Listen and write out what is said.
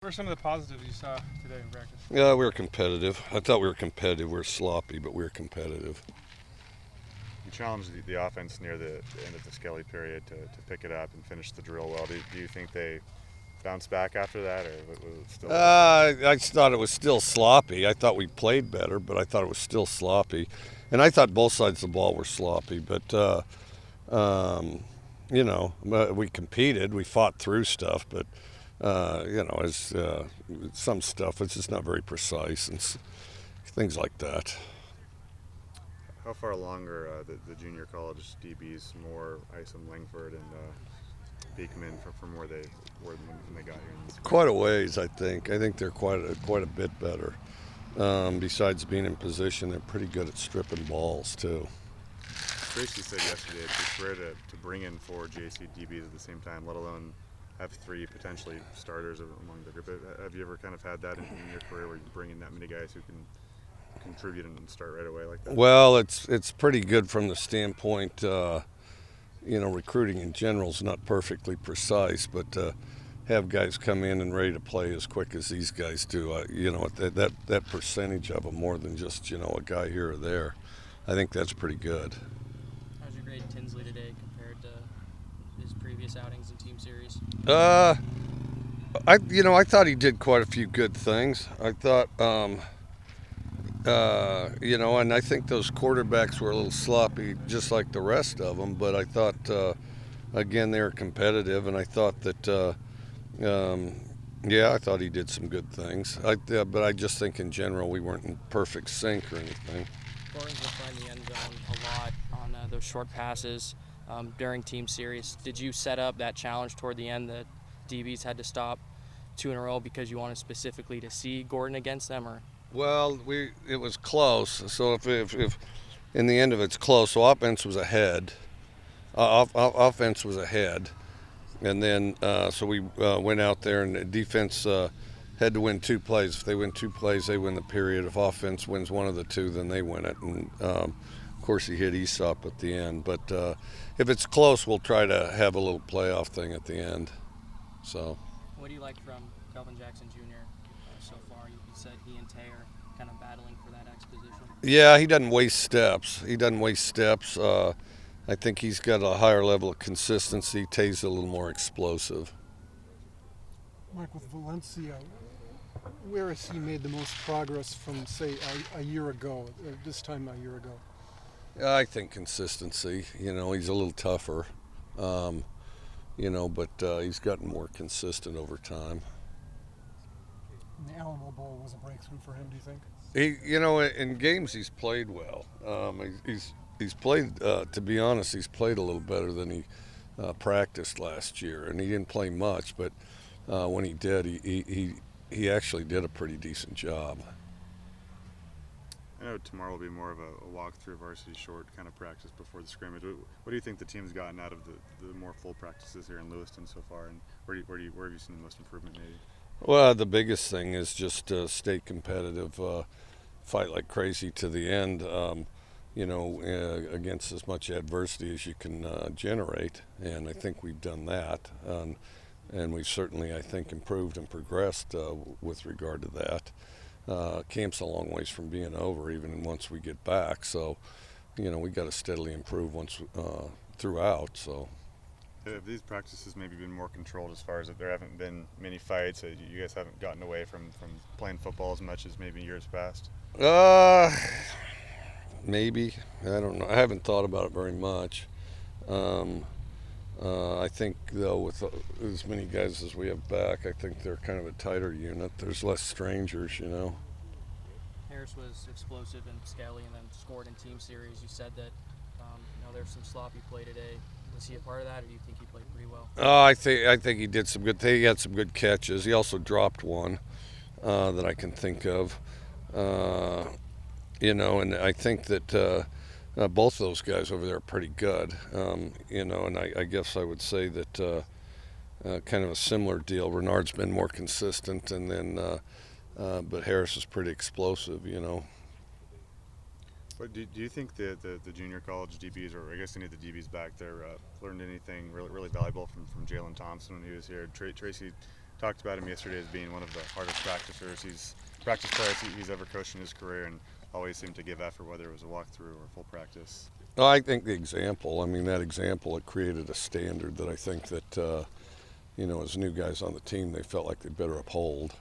What are some of the positives you saw today in practice? Yeah, we were competitive. I thought we were competitive. We were sloppy, but we were competitive. You challenged the offense near the end of the Skelly period to pick it up and finish the drill well. Do you think they bounced back after that, or was it still? I just thought it was still sloppy. I thought we played better, but I thought it was still sloppy. And I thought both sides of the ball were sloppy. But, we competed. We fought through stuff. But, as some stuff, it's just not very precise and things like that. How far along are the junior college DBs? More Isom Langford and Beekman from where they were when they got here. Quite a ways, I think. I think they're quite a bit better. Besides being in position, they're pretty good at stripping balls too. Tracy said yesterday it's rare to bring in 4 JC DBs at the same time, let alone have 3 potentially starters among the group. Have you ever kind of had that in your career where you bring in that many guys who can contribute and start right away like that? Well, it's pretty good from the standpoint, recruiting in general is not perfectly precise, but have guys come in and ready to play as quick as these guys do. That percentage of them more than just a guy here or there. I think that's pretty good. How's your grade Tinsley today compared to his previous outings in team series? I thought he did quite a few good things. I thought, and I think those quarterbacks were a little sloppy, just like the rest of them. But I thought, again, they were competitive, and I thought that, I thought he did some good things. But I just think in general we weren't in perfect sync or anything. Gordon's been finding the end zone a lot on those short passes during team series. Did you set up that challenge toward the end that DBs had to stop 2 in a row because you wanted specifically to see Gordon against them, or? Well, it was close. So if in the end of it's close, so offense was ahead. Offense was ahead, and then so we went out there, and the defense had to win 2 plays. If they win 2 plays, they win the period. If offense wins one of the 2, then they win it. And of course, he hit Aesop at the end. But if it's close, we'll try to have a little playoff thing at the end. So. What do you like from Kelvin Jackson Jr. So far? You said he and Tay are kind of battling for that X position. Yeah, he doesn't waste steps. I think he's got a higher level of consistency. Tay's a little more explosive. Mike, with Valencia, where has he made the most progress from, say, a year ago, this time a year ago? I think consistency. He's a little tougher, but he's gotten more consistent over time. And the Alamo Bowl was a breakthrough for him, do you think? In games he's played well. He's played. To be honest, he's played a little better than he practiced last year, and he didn't play much, but when he did, he actually did a pretty decent job. I know tomorrow will be more of a walkthrough varsity short kind of practice before the scrimmage. What do you think the team's gotten out of the more full practices here in Lewiston so far, and where have you seen the most improvement maybe? Well, the biggest thing is just stay competitive, fight like crazy to the end, against as much adversity as you can generate. And I think we've done that. And we've certainly, I think, improved and progressed with regard to that. Camp's a long ways from being over, even once we get back. So, we got to steadily improve throughout. So. Have these practices maybe been more controlled as far as that there haven't been many fights? You guys haven't gotten away from playing football as much as maybe years past? Maybe. I don't know. I haven't thought about it very much. I think, though, with as many guys as we have back, I think they're kind of a tighter unit. There's less strangers, Harris was explosive in Skelly and then scored in team series. You said that there's some sloppy play today. Was he a part of that, or do you think he played pretty well? I think he did some good. He had some good catches. He also dropped one that I can think of. And I think that both those guys over there are pretty good. And I guess I would say that kind of a similar deal. Renard's been more consistent, and then but Harris is pretty explosive. But do you think the junior college DBs, or I guess any of the DBs back there, learned anything really valuable from Jalen Thompson when he was here? Tracy talked about him yesterday as being one of the hardest practice players he's ever coached in his career, and always seemed to give effort, whether it was a walkthrough or full practice. Well, I think the example, I mean, that example, it created a standard that I think that, as new guys on the team, they felt like they better uphold.